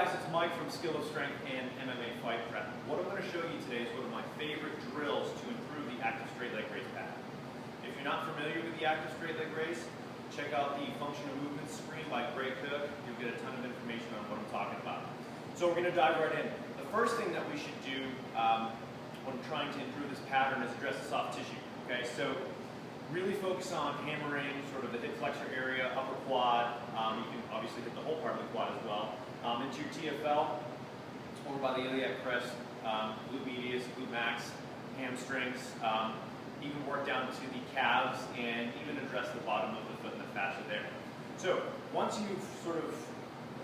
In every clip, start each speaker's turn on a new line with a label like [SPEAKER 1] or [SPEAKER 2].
[SPEAKER 1] guys, it's Mike from Skill of Strength and MMA Fight Prep. What I'm going to show you today is one of my favorite drills to improve the active straight leg raise pattern. If you're not familiar with the active straight leg raise, check out the functional movements screen by Gray Cook. You'll get a ton of information on what I'm talking about. So we're going to dive right in. The first thing that we should do when trying to improve this pattern is address the soft tissue. Okay, so really focus on hammering sort of the hip flexor area, upper quad. You can obviously hit the whole part of the quad as well. Into your TFL, over by the iliac crest, glute medius, glute max, hamstrings, even work down to the calves and even address the bottom of the foot and the fascia there. So once you've sort of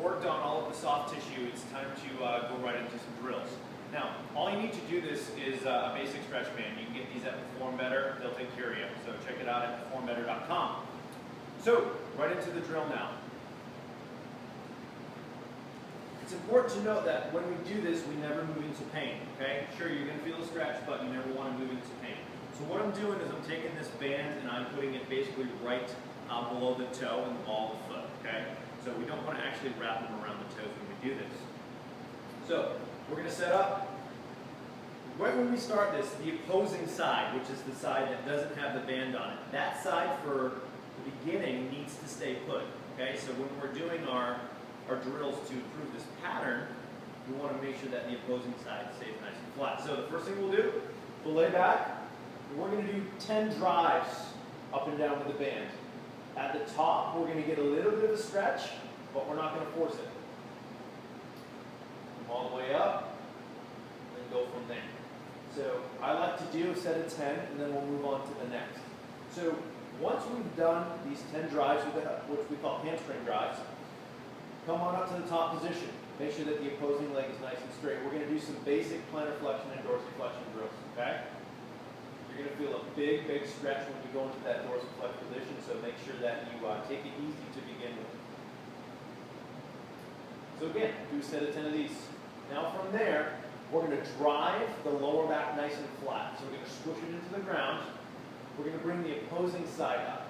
[SPEAKER 1] worked on all of the soft tissue, it's time to go right into some drills. Now, all you need to do this is a basic stretch band. You can get these at Perform Better. They'll take care of you. So check it out at performbetter.com. So, right into the drill now. It's important to note that when we do this, we never move into pain. Okay? Sure, you're going to feel a stretch, but you never want to move into pain. So what I'm doing is I'm taking this band and I'm putting it basically right below the toe and the ball of the foot. Okay? So we don't want to actually wrap them around the toes when we do this. So we're going to set up, right when we start this, the opposing side, which is the side that doesn't have the band on it. That side for the beginning needs to stay put. Okay? So when we're doing our drills to improve this pattern, we want to make sure that the opposing side stays nice and flat. So the first thing we'll do, we'll lay back, and we're going to do 10 drives up and down with the band. At the top, we're going to get a little bit of a stretch, but we're not going to force it. Come all the way up, and then go from there. So I like to do a set of 10, and then we'll move on to the next. So once we've done these 10 drives, which we call hamstring drives, come on up to the top position. Make sure that the opposing leg is nice and straight. We're going to do some basic plantar flexion and dorsiflexion drills, okay? You're going to feel a big, big stretch when you go into that dorsiflex position, so make sure that you take it easy to begin with. So again, do a set of 10 of these. Now from there, we're going to drive the lower back nice and flat. So we're going to squish it into the ground. We're going to bring the opposing side up.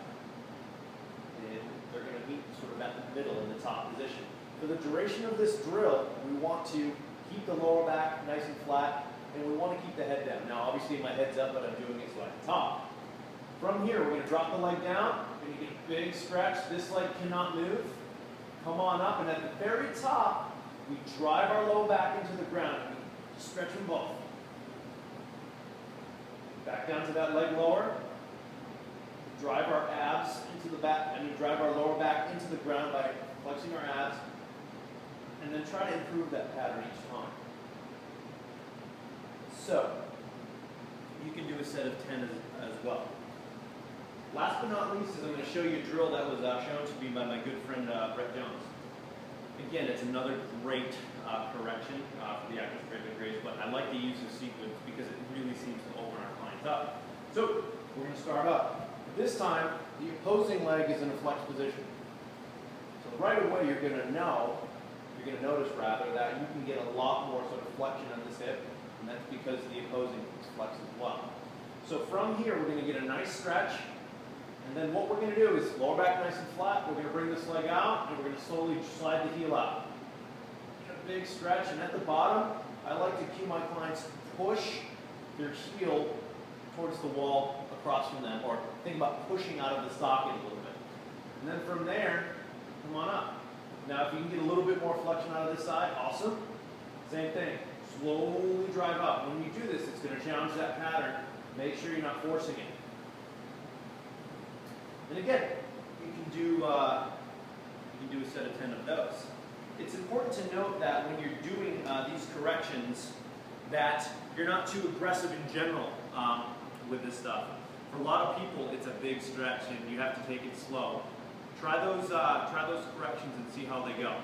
[SPEAKER 1] And they're going to meet sort of at the middle in the top position. For the duration of this drill, we want to keep the lower back nice and flat, and we want to keep the head down. Now, obviously, my head's up, but I'm doing it so I can talk. From here, we're going to drop the leg down. We're going to get a big stretch. This leg cannot move. Come on up, and at the very top, we drive our low back into the ground. We stretch them both. Back down to that leg lower. Drive our abs into the back, drive our lower back into the ground by flexing our abs, and then try to improve that pattern each time. So, you can do a set of 10 as well. Last but not least is I'm going to show you a drill that was shown to me by my good friend Brett Jones. Again, it's another great correction for the active straight leg raise, but I like to use this sequence because it really seems to open our clients up. So, we're going to start up. This time, the opposing leg is in a flex position. So right away, you're going to notice rather, that you can get a lot more sort of flexion on this hip, and that's because the opposing is flexed as well. So from here, we're going to get a nice stretch, and then what we're going to do is lower back nice and flat, we're going to bring this leg out, and we're going to slowly slide the heel out. Get a big stretch, and at the bottom, I like to cue my clients to push their heel towards the wall across from them, or think about pushing out of the socket a little bit. And then from there, come on up. Now if you can get a little bit more flexion out of this side, awesome. Same thing, slowly drive up. When you do this, it's going to challenge that pattern. Make sure you're not forcing it. And again, you can do a set of 10 of those. It's important to note that when you're doing these corrections, that you're not too aggressive in general with this stuff. For a lot of people, it's a big stretch, and you have to take it slow. Try those corrections and see how they go.